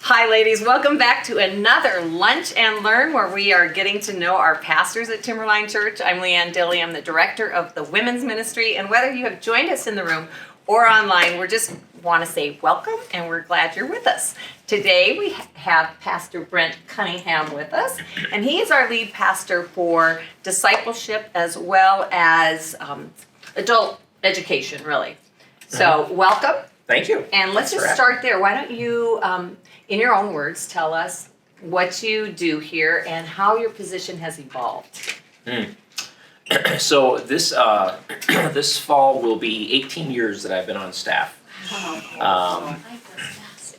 Hi, ladies. Welcome back to another Lunch and Learn, where we are getting to know our pastors at Timberline Church. I'm Leanne Dilly. I'm the director of the women's ministry. And whether you have joined us in the room or online, we just want to say welcome, and we're glad you're with us. Today, we have Pastor Brent Cunningham with us, and he is our lead pastor for discipleship as well as adult education, really. So, welcome. Thank you. And let's just start there. Why don't you, in your own words, tell us what you do here and how your position has evolved. So this this fall will be 18 years that I've been on staff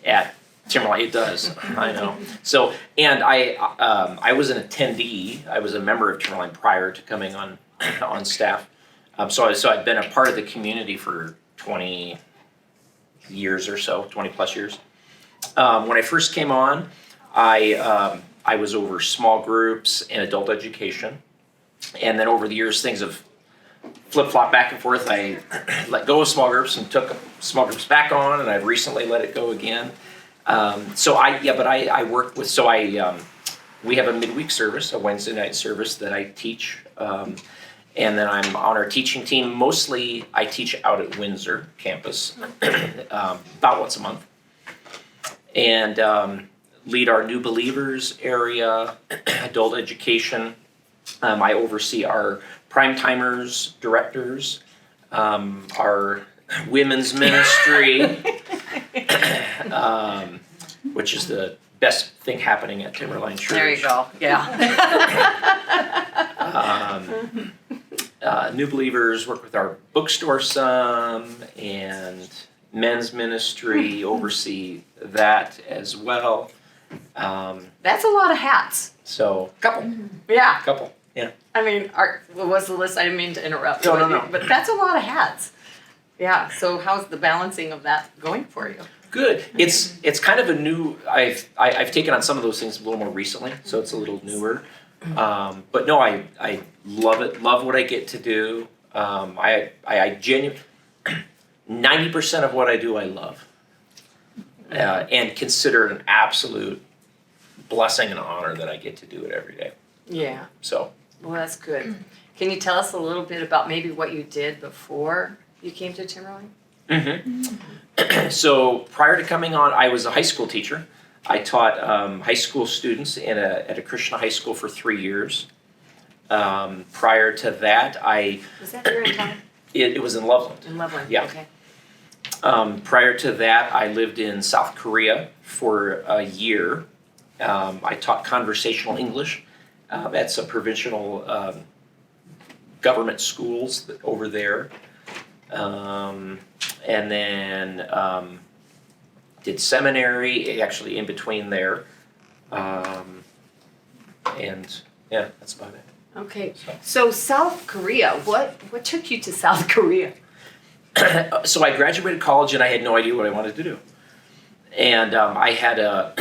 at Timberline. It does, I know. So, and I was an attendee. I was a member of Timberline prior to coming on staff. So I've been a part of the community for 20 years or so, 20 plus years. When I first came on, I was over small groups and adult education. And then over the years, things have flip-flopped back and forth. I let go of small groups and took small groups back on, and I've recently let it go again. I work with, we have a midweek service, a Wednesday night service that I teach. And then I'm on our teaching team. Mostly I teach out at Windsor campus about once a month. And lead our new believers area, adult education. I oversee our prime timers, directors, our women's ministry, which is the best thing happening at Timberline Church. There you go, yeah. New believers, work with our bookstore some, and men's ministry, oversee that as well. That's a lot of hats. So, couple. Yeah. Couple, yeah. I mean, what was the list? I didn't mean to interrupt. No. But that's a lot of hats. Yeah, so how's the balancing of that going for you? Good. It's kind of a new, I've taken on some of those things a little more recently, so it's a little newer. But no, I love it, love what I get to do. I genuinely, 90% of what I do I love. And consider it an absolute blessing and honor that I get to do it every day. Yeah. So. Well, that's good. Can you tell us a little bit about maybe what you did before you came to Timberline? Mm-hmm. So prior to coming on, I was a high school teacher. I taught high school students at a Christian high school for 3 years. Prior to that, Was that here in town? It was in Loveland. In Loveland, yeah. Okay. Prior to that, I lived in South Korea for a year. I taught conversational English at some provincial government schools over there. And then did seminary, actually in between there. And yeah, that's about it. Okay, so South Korea, what took you to South Korea? So I graduated college and I had no idea what I wanted to do. And I had a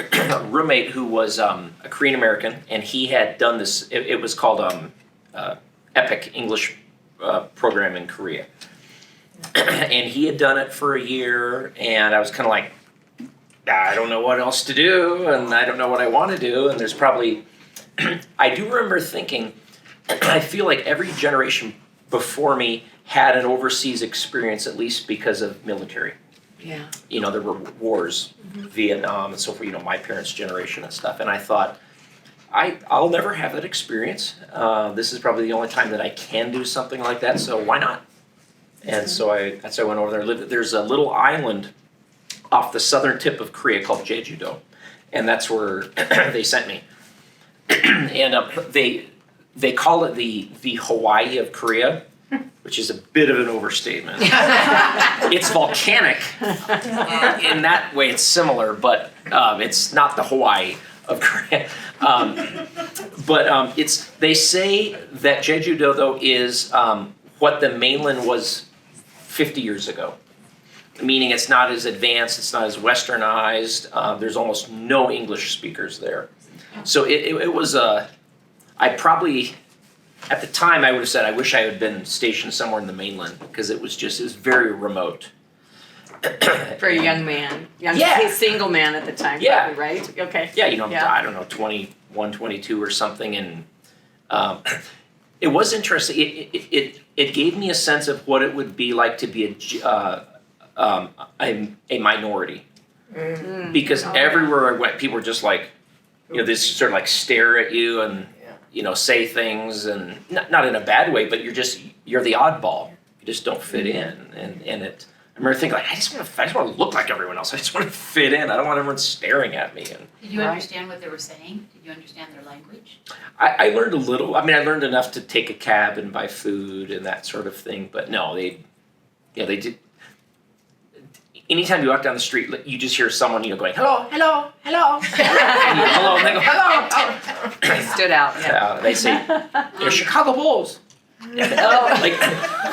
roommate who was a Korean American, and he had done this, it was called EPIC, English program in Korea. And he had done it for a year, and I was kind of like, I don't know what else to do, and I don't know what I want to do, and there's probably, I do remember thinking, I feel like every generation before me had an overseas experience, at least because of military. Yeah. You know, there were wars, Vietnam and so forth, you know, my parents' generation and stuff, and I thought, I'll never have that experience. This is probably the only time that I can do something like that, so why not? And so I went over there and lived. There's a little island off the southern tip of Korea called Jeju-do, and that's where they sent me. And they call it the Hawaii of Korea, which is a bit of an overstatement. It's volcanic. In that way, it's similar, but it's not the Hawaii of Korea. They say that Jeju-do, though, is what the mainland was 50 years ago. Meaning it's not as advanced, it's not as westernized. There's almost no English speakers there. So it was I probably, at the time I would have said I wish I had been stationed somewhere in the mainland, because it was very remote. For a young man, Yeah. single man at the time, Yeah. probably, right? Okay. Yeah, Yeah. I don't know, 21, 22 or something, and it was interesting. It gave me a sense of what it would be like to be a minority, because everywhere I went, people were just like, they sort of like stare at you and say things, and not in a bad way, but you're the oddball. You just don't fit in, and it. I remember thinking like, I just want to look like everyone else. I just want to fit in. I don't want everyone staring at me. And Did you understand what they were saying? Did you understand their language? I learned a little. I mean, I learned enough to take a cab and buy food and that sort of thing. But no, they did. Anytime you walk down the street, you just hear someone, going, hello, hello, hello, and hello, and they go, hello. They stood out. Yeah. They say, Chicago Bulls. Like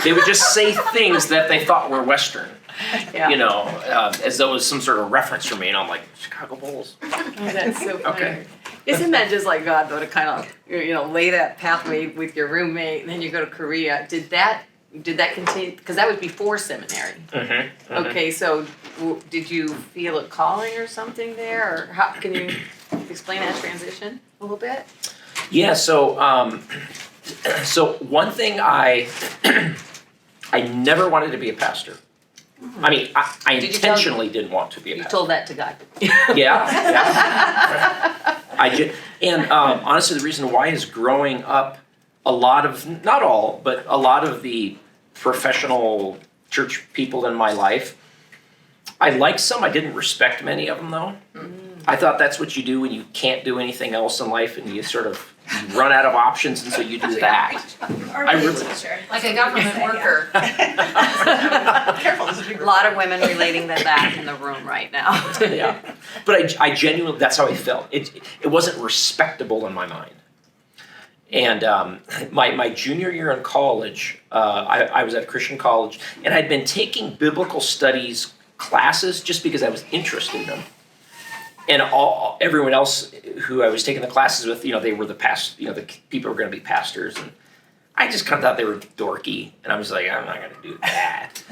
they would just say things that they thought were Western, as though it was some sort of reference for me, and I'm like, Chicago Bulls. Oh, that's so funny. Okay. Isn't that just like God, though, to kind of lay that pathway with your roommate, and then you go to Korea? Did that continue? Because that was before seminary. Mm-hmm. Okay, so did you feel a calling or something there, or how can you explain that transition a little bit? Yeah. So one thing I never wanted to be a pastor. I mean, I intentionally didn't want to be a pastor. You told that to God. Yeah. I did, and honestly, the reason why is growing up, a lot of, not all, but a lot of the professional church people in my life, I liked some. I didn't respect many of them, though. I thought that's what you do when you can't do anything else in life, and you sort of run out of options, and so you do that. Like a government worker. A lot of women relating to that in the room right now. Yeah, but I genuinely, that's how I felt. It wasn't respectable in my mind. And my junior year in college, I was at a Christian college, and I'd been taking biblical studies classes just because I was interested in them. And everyone else who I was taking the classes with, they were the people who were going to be pastors, and I just kind of thought they were dorky, and I was like, I'm not going to do that.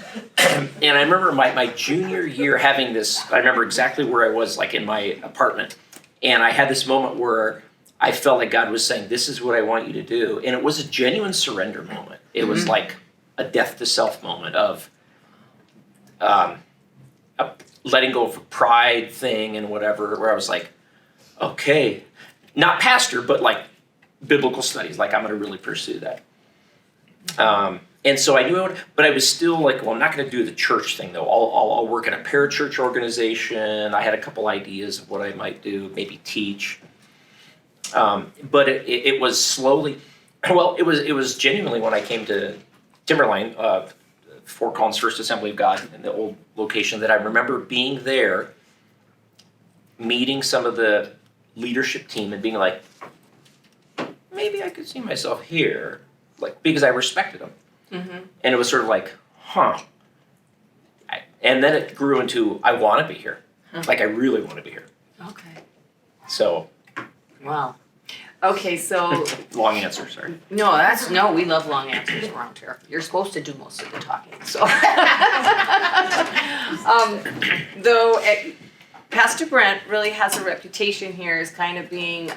And I remember my junior year having this. I remember exactly where I was, like in my apartment, and I had this moment where I felt like God was saying, "This is what I want you to do," and it was a genuine surrender moment. It was like a death to self moment of letting go of a pride thing and whatever, where I was like, okay, not pastor, but like biblical studies, like I'm going to really pursue that. And so I knew I would, but I was still like, well, I'm not going to do the church thing though. I'll work in a parachurch organization. I had a couple ideas of what I might do, maybe teach. But it was slowly, well, it was genuinely when I came to Timberline, Fort Collins First Assembly of God, in the old location, that I remember being there, meeting some of the leadership team and being like, maybe I could see myself here, like, because I respected them. Mm-hmm. And it was sort of like, and then it grew into, I want to be here. Like, I really want to be here. Okay. So. Wow. Okay, so. Long answer, sorry. No, we love long answers around here. You're supposed to do most of the talking, so. Pastor Brent really has a reputation here as kind of being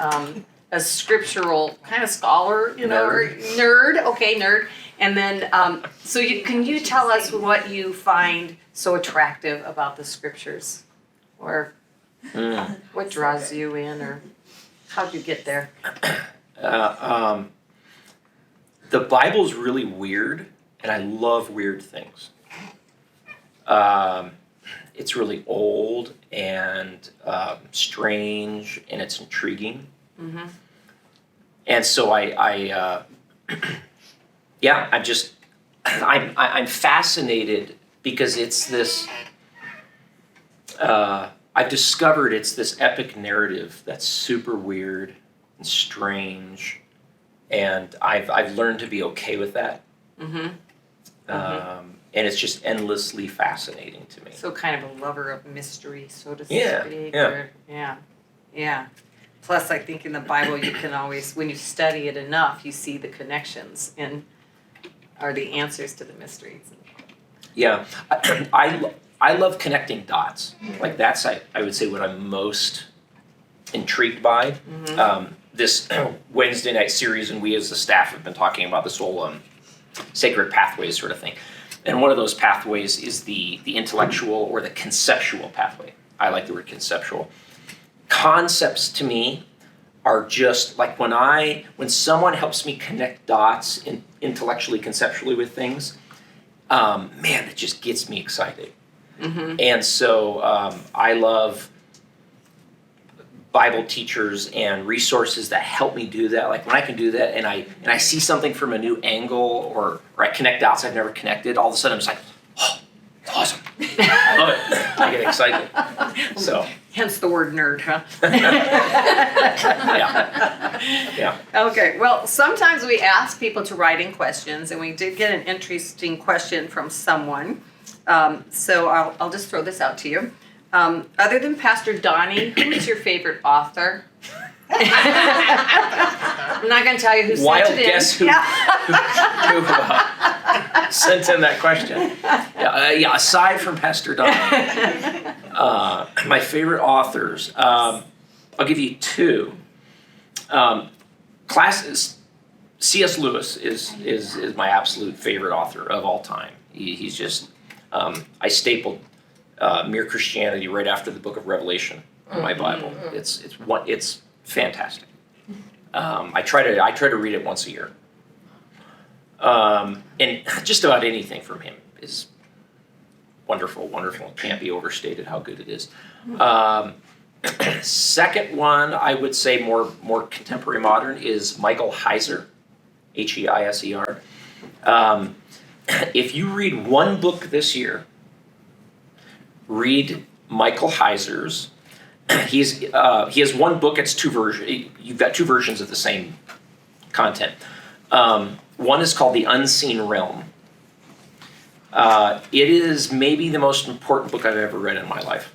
a scriptural kind of scholar, or nerd. Okay, nerd. And then, can you tell us what you find so attractive about the scriptures, or what draws you in, or how'd you get there? The Bible's really weird, and I love weird things. It's really old and strange, and it's intriguing. Mm-hmm. And so I'm fascinated because it's this. I've discovered it's this epic narrative that's super weird and strange, and I've learned to be okay with that. Mm-hmm. And it's just endlessly fascinating to me. So kind of a lover of mystery, so to speak. Yeah. Plus, I think in the Bible you can always, when you study it enough, you see the connections or the answers to the mysteries. Yeah, I I love connecting dots. Like that's, I would say, what I'm most intrigued by. This Wednesday night series, and we as the staff have been talking about this whole sacred pathways sort of thing. And one of those pathways is the intellectual or the conceptual pathway. I like the word conceptual. Concepts to me are just like when someone helps me connect dots intellectually, conceptually with things, man, it just gets me excited. And so I love Bible teachers and resources that help me do that. Like when I can do that and I see something from a new angle or I connect dots I've never connected, all of a sudden I'm just like, oh, it's awesome. I love it. I get excited. So. Hence the word nerd, huh? Yeah. Okay, well, sometimes we ask people to write in questions, and we did get an interesting question from someone. So I'll just throw this out to you. Other than Pastor Donnie, who is your favorite author? I'm not going to tell you who Wild sent it in. guess who sent in that question. Yeah, aside from Pastor Donnie, my favorite authors, I'll give you two. C.S. Lewis is my absolute favorite author of all time. He's just, I stapled Mere Christianity right after the book of Revelation in my Bible. It's fantastic. I try to read it once a year. And just about anything from him is wonderful, wonderful. It can't be overstated how good it is. Second one, I would say more contemporary modern, is Michael Heiser, Heiser. If you read one book this year, read Michael Heiser's. He has one book. It's two versions. You've got two versions of the same content. One is called The Unseen Realm. It is maybe the most important book I've ever read in my life.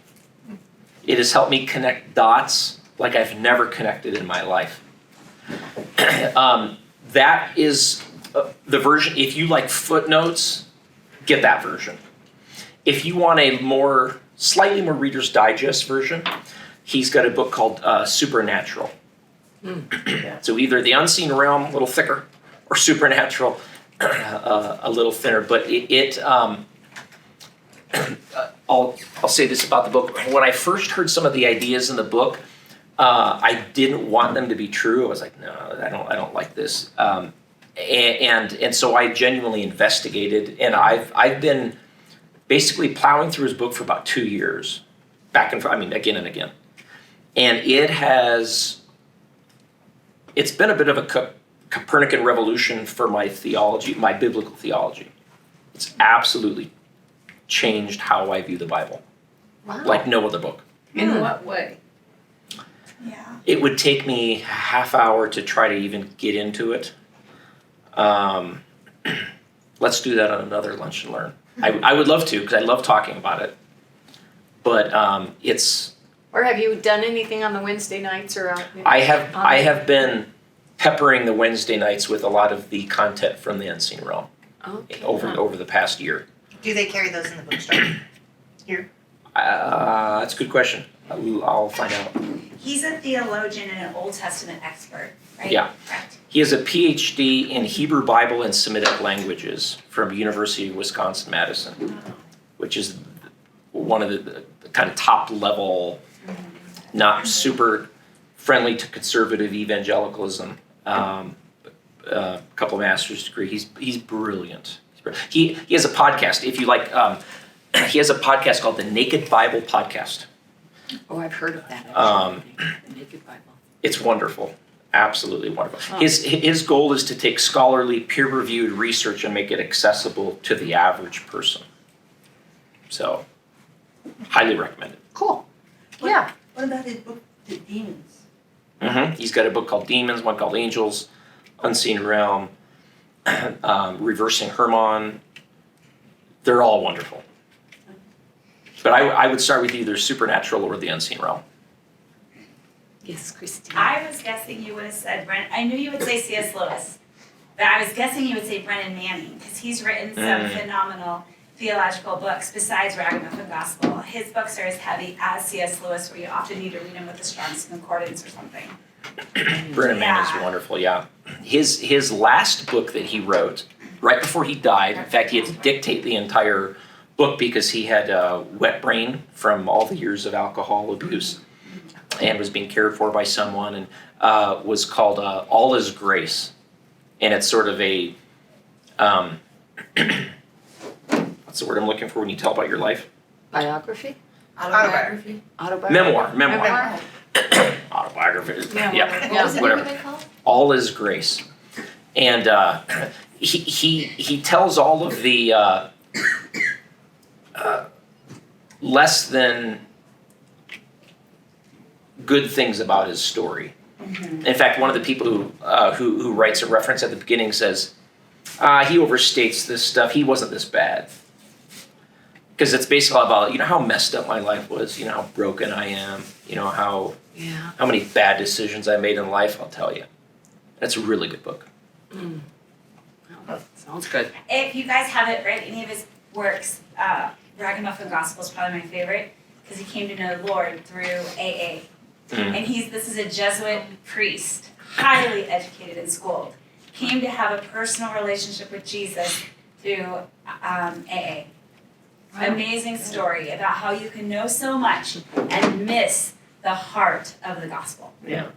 It has helped me connect dots like I've never connected in my life. That is the version. If you like footnotes, get that version. If you want a slightly more Reader's Digest version, he's got a book called Supernatural. So either The Unseen Realm, a little thicker, or Supernatural, a little thinner. But I'll say this about the book. When I first heard some of the ideas in the book, I didn't want them to be true. I was like, no, I don't like this. And so I genuinely investigated, and I've been basically plowing through his book for about 2 years, back and forth, again and again. And it's been a bit of a Copernican revolution for my theology, my biblical theology. It's absolutely changed how I view the Bible. Wow. Like no other book. In what way? Yeah. It would take me a half hour to try to even get into it. Let's do that on another Lunch and Learn. I would love to, because I love talking about it. But it's... Or have you done anything on the Wednesday nights or on? I have been peppering the Wednesday nights with a lot of the content from the Unseen Realm over the past year. Do they carry those in the bookstore here? That's a good question. I'll find out. He's a theologian and an Old Testament expert, right? Yeah. Correct. He has a PhD in Hebrew Bible and Semitic languages from University of Wisconsin-Madison, which is one of the kind of top level, not super friendly to conservative evangelicalism. A couple of master's degree. He's brilliant. He has a podcast. If you like, he has a podcast called the Naked Bible Podcast. Oh, I've heard of that. The Naked Bible. It's wonderful. Absolutely wonderful. Oh. His goal is to take scholarly, peer-reviewed research and make it accessible to the average person. So, highly recommend it. Cool. Yeah. What about his book, The Demons? He's got a book called Demons, one called Angels, Unseen Realm, Reversing Hermon. They're all wonderful. But I would start with either Supernatural or The Unseen Realm. Yes, Christine. I was guessing you would have said Brent. I knew you would say C.S. Lewis, but I was guessing you would say Brennan Manning because he's written some phenomenal theological books besides Ragamuffin Gospel. His books are as heavy as C.S. Lewis, where you often need to read them with the Strong's Concordance or something. Brennan Mann is wonderful, yeah. His last book that he wrote, right before he died, in fact, he had to dictate the entire book because he had a wet brain from all the years of alcohol abuse and was being cared for by someone, and was called All Is Grace. And it's sort of a, what's the word I'm looking for when you tell about your life? Biography? Autobiography? Autobiography? Memoir. Autobiography, yeah, What was the name whatever. of it called? All Is Grace. And he tells all of the less than good things about his story. In fact, one of the people who writes a reference at the beginning says, he overstates this stuff, he wasn't this bad. Because it's basically about, how messed up my life was, how broken I am, how many bad decisions I made in life, I'll tell you. That's a really good book. Mm. Oh, sounds good. If you guys haven't read any of his works, Ragamuffin Gospel is probably my favorite because he came to know the Lord through AA. Mm. And this is a Jesuit priest, highly educated and schooled. Came to have a personal relationship with Jesus through AA. Amazing story about how you can know so much and miss the heart of the gospel. Yeah.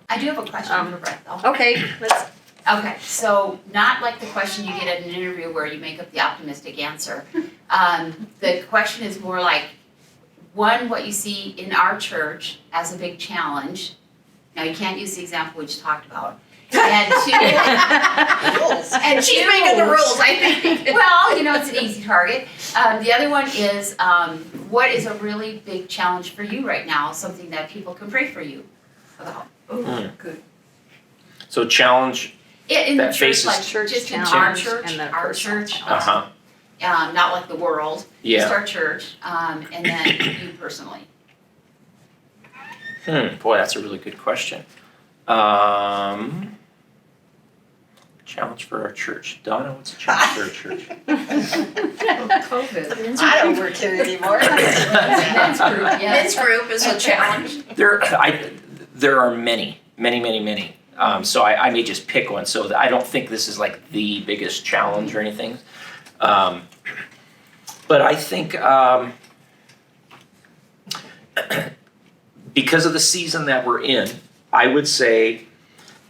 I do have a question for Brent though. Okay, let's. Okay, so not like the question you get at an interview where you make up the optimistic answer. The question is more like, one, what you see in our church as a big challenge. Now, you can't use the example we just talked about. And two, and She's making the rules, I think. well, it's an easy target. The other one is, what is a really big challenge for you right now? Something that people can pray for you about. Good. So challenge, In the That church, faces like church just in challenge our church, and the our personal church. challenge. Not like the world. Just yeah. our church, and then you personally. Boy, that's a really good question. Challenge for our church. Donna, what's a challenge for our church? COVID. I don't work here anymore. Men's group, yeah. Men's group is a challenge. There are many. So I may just pick one. So I don't think this is like the biggest challenge or anything. But I think because of the season that we're in, I would say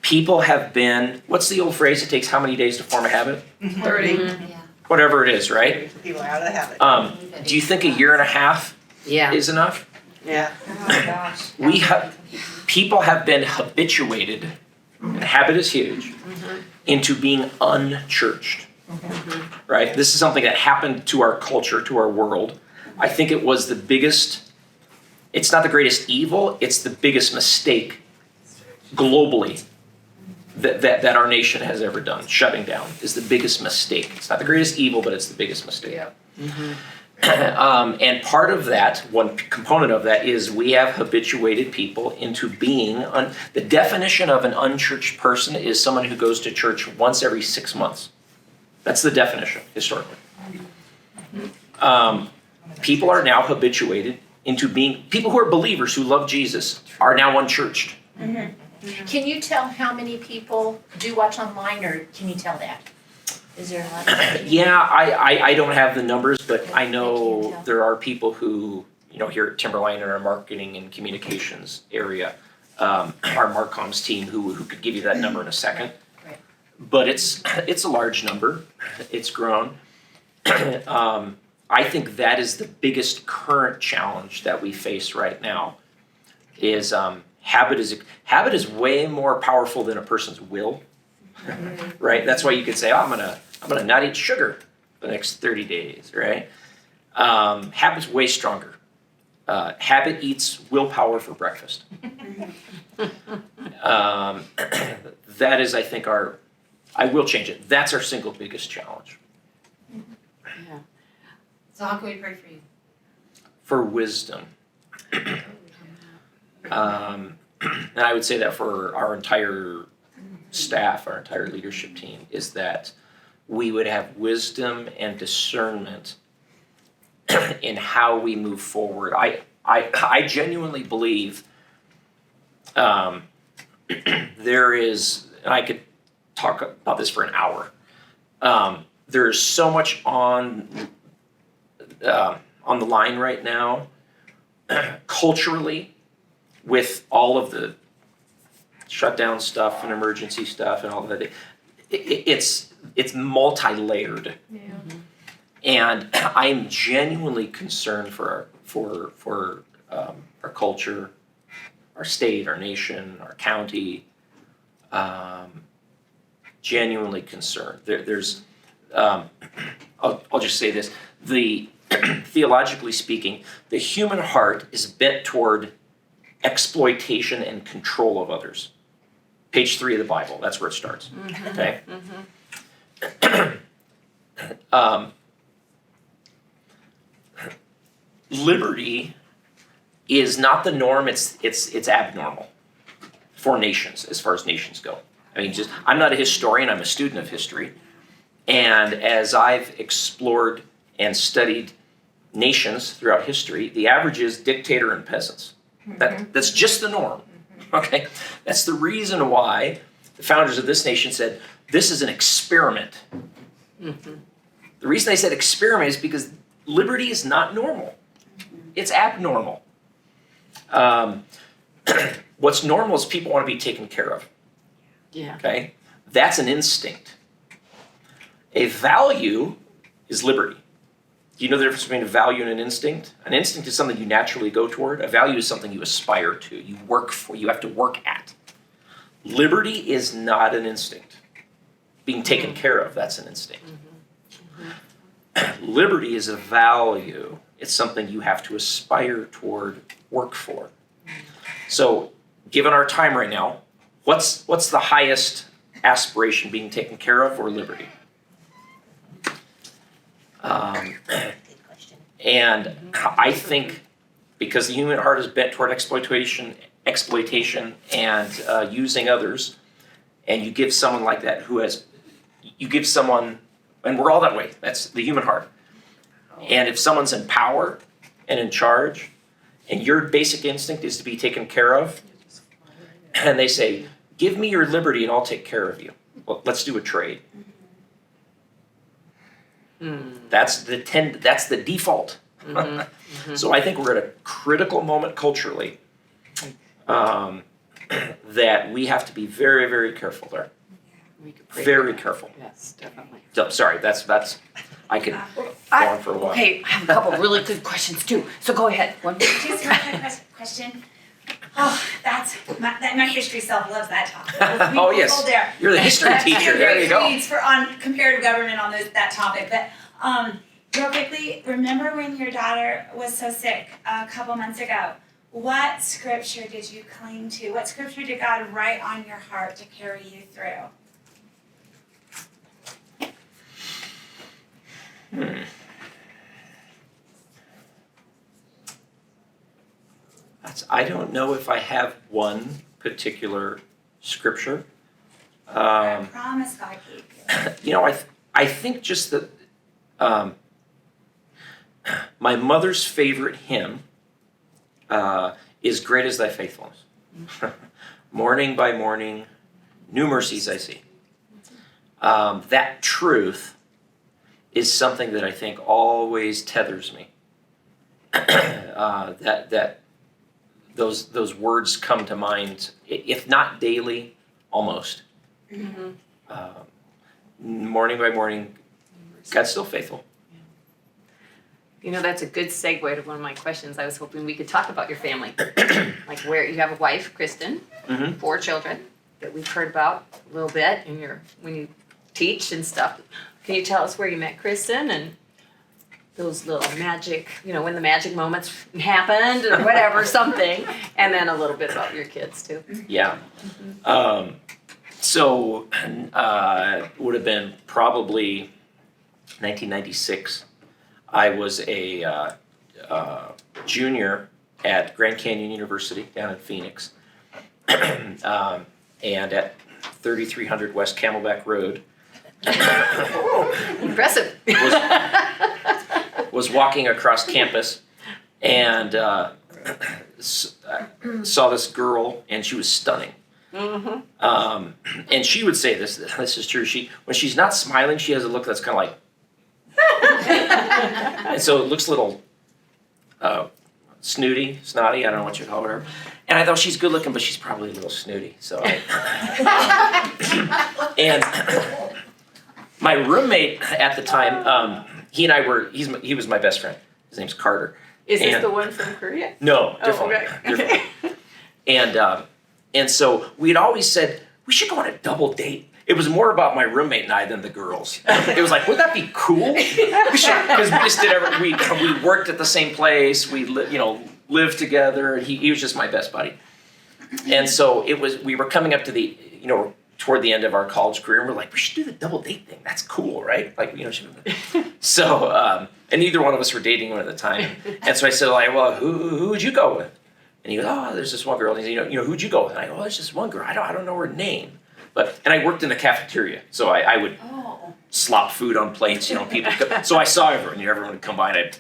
people have been, what's the old phrase? It takes how many days to form a habit? 30. Yeah. Whatever it is, right? People out of the habit. Do you think a year and a half Yeah. is enough? Yeah. Oh, gosh. People have been habituated, and habit is huge, into being unchurched. Right? This is something that happened to our culture, to our world. I think it was the biggest, it's not the greatest evil, it's the biggest mistake globally that our nation has ever done. Shutting down is the biggest mistake. It's not the greatest evil, but it's the biggest mistake. Yeah. And part of that, one component of that, is we have habituated people into being, the definition of an unchurched person is someone who goes to church once every 6 months. That's the definition, historically. People are now habituated into being, people who are believers, who love Jesus, are now unchurched. Can you tell how many people do watch online, or can you tell that? Is there a lot? Yeah, I don't have the numbers, but I know there are people who, here at Timberline in our marketing and communications area, our Marcoms team who could give you that number in a second. Right. But it's a large number. It's grown. I think that is the biggest current challenge that we face right now. Is habit is way more powerful than a person's will. Right? That's why you could say, I'm gonna not eat sugar for the next 30 days, right? Habit's way stronger. Habit eats willpower for breakfast. That is, I think, I will change it. That's our single biggest challenge. Yeah. So how can we pray for you? For wisdom. And I would say that for our entire staff, our entire leadership team, is that we would have wisdom and discernment in how we move forward. I genuinely believe there is, and I could talk about this for an hour. There is so much on the line right now, culturally, with all of the shutdown stuff and emergency stuff and all of that. It's multi-layered, and I'm genuinely concerned for our culture, our state, our nation, our county. Genuinely concerned. There's I'll just say this: theologically speaking, the human heart is bent toward exploitation and control of others. Page 3 of the Bible. That's where it starts. Okay. Liberty is not the norm. It's abnormal for nations, as far as nations go. I mean, I'm not a historian. I'm a student of history, and as I've explored and studied nations throughout history, the average is dictator and peasants. That's just the norm. Okay, that's the reason why the founders of this nation said this is an experiment. The reason they said experiment is because liberty is not normal. It's abnormal. What's normal is people want to be taken care of. Yeah. Okay, that's an instinct. A value is liberty. Do you know the difference between a value and an instinct? An instinct is something you naturally go toward. A value is something you aspire to, you work for, you have to work at. Liberty is not an instinct. Being taken care of, that's an instinct. Liberty is a value. It's something you have to aspire toward, work for. So, given our time right now, what's the highest aspiration, being taken care of or liberty? And I think because the human heart is bent toward exploitation and using others, and you give someone like that and we're all that way, that's the human heart. And if someone's in power and in charge, and your basic instinct is to be taken care of, and they say, give me your liberty and I'll take care of you. Well, let's do a trade. That's the default. So I think we're at a critical moment culturally that we have to be very, very careful there. Very careful. Yes, definitely. So, sorry, that's I could go on for a while. Okay, I have a couple really good questions too. So go ahead. Just one quick question. Oh, my history self loves that topic. Oh yes, you're the history teacher. There you go. On comparative government on that topic, but real quickly, remember when your daughter was so sick a couple months ago? What scripture did you cling to? What scripture did God write on your heart to carry you through? I don't know if I have one particular scripture. I promise God gave you. I think just that my mother's favorite hymn is "Great is Thy Faithfulness." Morning by morning, new mercies I see. That truth is something that I think always tethers me. Those words come to mind, if not daily, almost. Morning by morning, God's still faithful. You know, that's a good segue to one of my questions. I was hoping we could talk about your family. Like where you have a wife, Kristen, 4 children that we've heard about a little bit when you teach and stuff. Can you tell us where you met Kristen and those little magic, when the magic moments happened or whatever, something, and then a little bit about your kids too. Yeah. So it would have been probably 1996. I was a junior at Grand Canyon University down in Phoenix, and at 3300 West Camelback Road, Impressive. was walking across campus and saw this girl, and she was stunning. And she would say this is true. When she's not smiling, she has a look that's kind of like, and so it looks a little snotty, I don't know what you call her. And I thought she's good looking, but she's probably a little snooty. So and my roommate at the time, he was my best friend. His name's Carter. Is this the one from Korea? No, different. Oh, okay. And so we'd always said, we should go on a double date. It was more about my roommate and I than the girls. It was like, would that be cool? We should, because we just did we worked at the same place. We lived together. And he was just my best buddy. And so we were coming up to toward the end of our college career, and we're like, we should do the double date thing. That's cool, right? So, and neither one of us were dating him at the time. And so I said, well, who would you go with? And he goes, oh, there's this one girl. And he said, who'd you go with? And I go, there's this one girl. I don't know her name. And I worked in the cafeteria, so I would slop food on plates, people. So I saw everyone would come by, and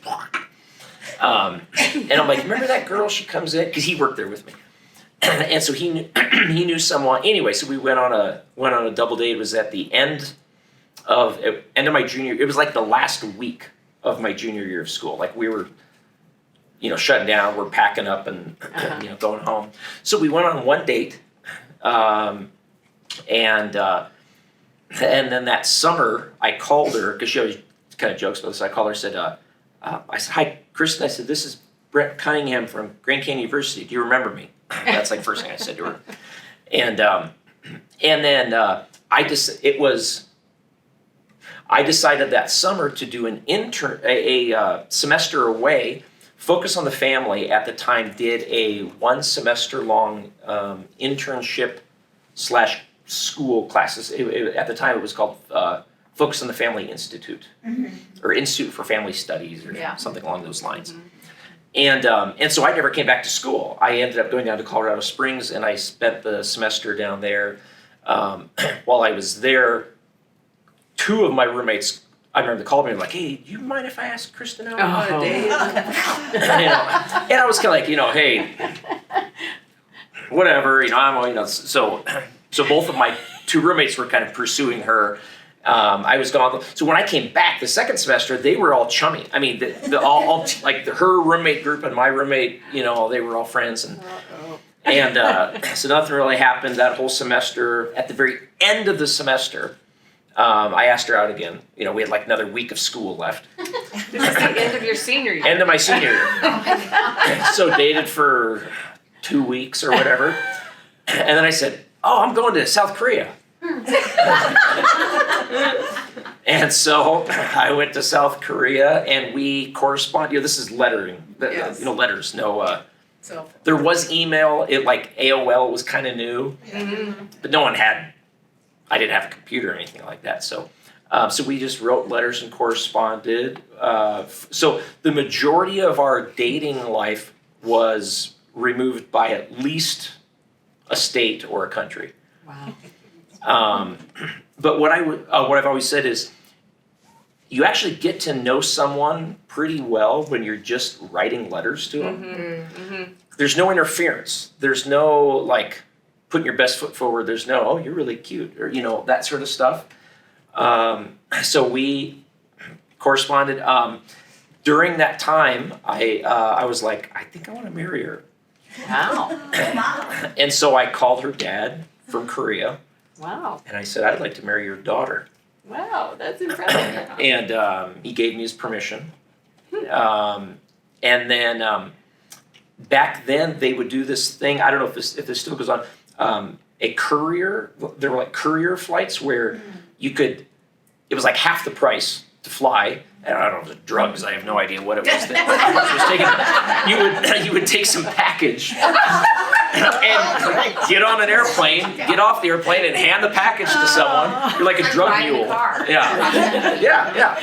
and I'm like, remember that girl? She comes in, because he worked there with me. And so he knew someone. Anyway, so we went on a double date. It was at the end of my junior. It was like the last week of my junior year of school. Like we were, shutting down. We're packing up and going home. So we went on one date, and then that summer I called her because she always kind of jokes about this. I called her, said, I said, hi, Kristen. I said, this is Brent Cunningham from Grand Canyon University. Do you remember me? That's like first thing I said to her. And then I decided that summer to do an a semester away, focus on the family. At the time, did a 1 semester long internship / school classes. At the time, it was called Focus on the Family Institute, or Institute for Family Studies, or something along those lines. And so I never came back to school. I ended up going down to Colorado Springs, and I spent the semester down there. While I was there, 2 of my roommates, I remember they called me and were like, hey, do you mind if I ask Kristen out on a date? And I was kind of like, hey, whatever, so both of my 2 roommates were kind of pursuing her. I was gone. So when I came back the second semester, they were all chummy. I mean, all like her roommate group and my roommate, they were all friends, and so nothing really happened that whole semester. At the very end of the semester, I asked her out again. We had like another week of school left. This is the end of your senior year. End of my senior year. So dated for 2 weeks or whatever, and then I said, "Oh, I'm going to South Korea." And so I went to South Korea, and we corresponded. This is lettering, letters. No, there was email. It like AOL was kind of new, but no one had. I didn't have a computer or anything like that. So we just wrote letters and corresponded. So the majority of our dating life was removed by at least a state or a country. Wow. But what I've always said is, you actually get to know someone pretty well when you're just writing letters to them. There's no interference. There's no like putting your best foot forward. There's no, oh, you're really cute, or that sort of stuff. So we corresponded. During that time, I was like, I think I want to marry her. Wow. And so I called her dad from Korea. Wow. And I said, I'd like to marry your daughter. Wow, that's impressive. And he gave me his permission. And then back then they would do this thing. I don't know if this still goes on. A courier. There were like courier flights where it was like half the price to fly. And I don't know, the drugs. I have no idea what it was. You would take some package. and get on an airplane, get off the airplane, and hand the package to someone. You're like a drug Drive the mule. car. Yeah.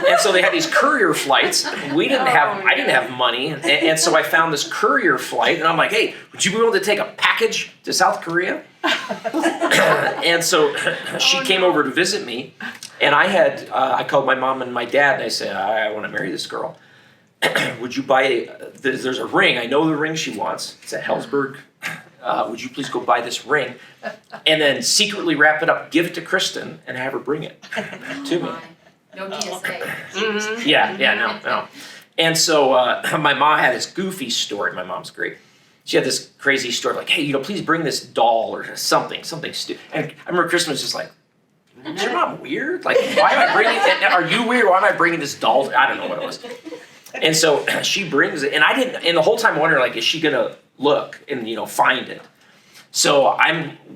And so they had these courier flights. I didn't have money, and so I found this courier flight, and I'm like, hey, would you be willing to take a package to South Korea? And so she came over to visit me, and I called my mom and my dad, and I said, I want to marry this girl. Would you buy, there's a ring, I know the ring she wants, it's at Hellsberg. Would you please go buy this ring, and then secretly wrap it up, give it to Kristen, and have her bring it to me. No TSA. Yeah, no. And so my mom had this goofy story. My mom's great. She had this crazy story like, hey, please bring this doll or something stupid. And I remember Kristen was just like, is your mom weird? Like, why am I bringing it? Are you weird? Why am I bringing this doll? I don't know what it was. And so she brings it, and the whole time I wonder, like, is she gonna look and find it? So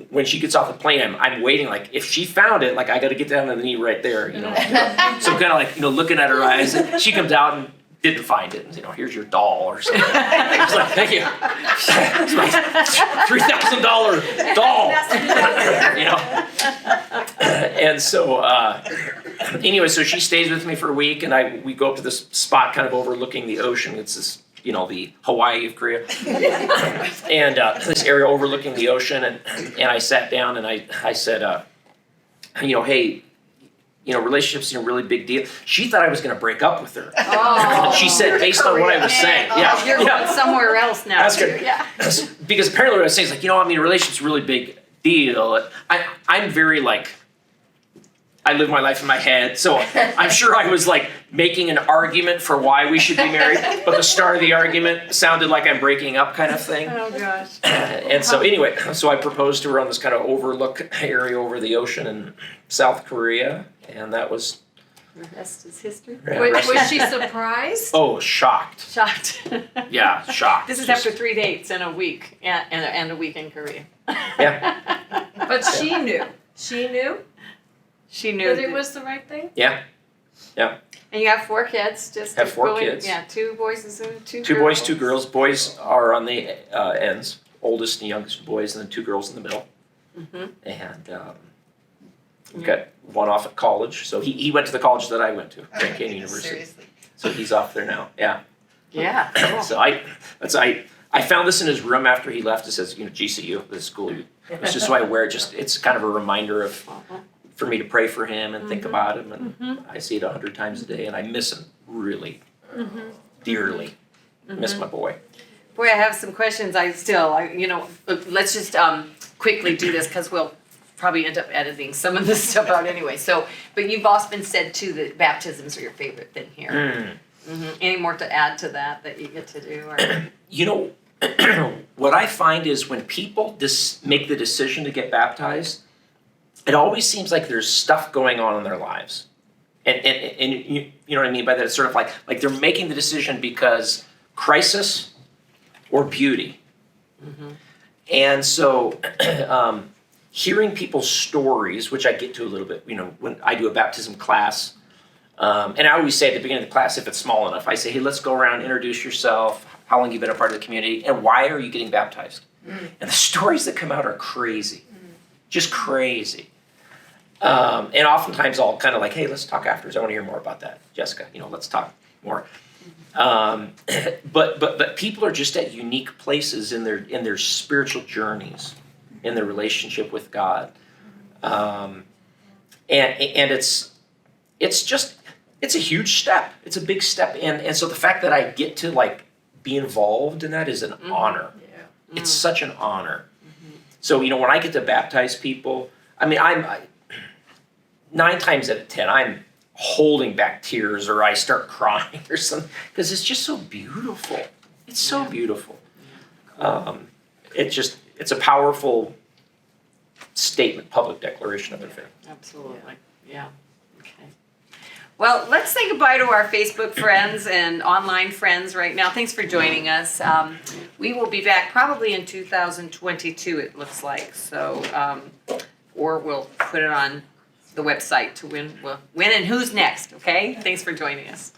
when she gets off the plane, I'm waiting, like, if she found it, like, I gotta get down on the knee right there, So I'm kind of like, looking at her eyes, and she comes out and didn't find it. Here's your doll or something. I was like, thank you. It's my $3,000 doll. And so anyway, so she stays with me for a week, and we go up to this spot kind of overlooking the ocean. It's this, the Hawaii of Korea, and this area overlooking the ocean. And I sat down and I said, hey. Relationships are a really big deal. She thought I was going to break up with her. Oh. She said, based on what I was saying. Yeah. You're going somewhere else now. That's good. Yeah. Because apparently what I was saying is like, a relationship's a really big deal. I'm very like, I live my life in my head. So I'm sure I was like making an argument for why we should be married. But the start of the argument sounded like I'm breaking up kind of thing. Oh, gosh. And so anyway, so I proposed to her on this kind of overlook area over the ocean in South Korea. And that was... The rest is history. Was she surprised? Oh, shocked. Shocked. Yeah, shocked. This is after 3 dates in a week, and a week in Korea. Yeah. But she knew. She knew She knew that it was the right thing? Yeah. And you have 4 kids. Just Have 4 going, kids. Yeah, 2 boys and 2 girls. 2 boys, 2 girls. Boys are on the ends, oldest and youngest boys, and then 2 girls in the middle. Mm-hmm. And we've got one off at college. So he went to the college that I went to, Brent University. Seriously. So he's off there now. Yeah. Yeah. Cool. So I found this in his room after he left. It says, GCU, this school. It's just why I wear it. It's kind of a reminder for me to pray for him and think about him. And I see it 100 times a day, and I miss him really dearly. Miss my boy. Boy, I have some questions. Let's just quickly do this because we'll probably end up editing some of this stuff out anyway. So, but you've often said too that baptisms are your favorite thing here. Any more to add to that you get to do? Or? What I find is when people make the decision to get baptized, it always seems like there's stuff going on in their lives. And you know what I mean by that? It's sort of like they're making the decision because crisis or beauty. And so hearing people's stories, which I get to a little bit, when I do a baptism class, and I always say at the beginning of the class, if it's small enough, I say, hey, let's go around, introduce yourself, how long you've been a part of the community, and why are you getting baptized? And the stories that come out are crazy, just crazy. And oftentimes I'll kind of like, hey, let's talk afterwards. I want to hear more about that, Jessica. Let's talk more. But people are just at unique places in their spiritual journeys, in their relationship with God, and it's a huge step. It's a big step, and so the fact that I get to like be involved in that is an honor. Yeah. It's such an honor. So when I get to baptize people, I mean, I'm 9 times out of 10, I'm holding back tears or I start crying or something because it's just so beautiful. It's so beautiful. It's a powerful statement, public declaration of their faith. Absolutely. Yeah. Okay. Well, let's say goodbye to our Facebook friends and online friends right now. Thanks for joining us. We will be back probably in 2022, it looks like. So, or we'll put it on the website to when and who's next, okay? Thanks for joining us.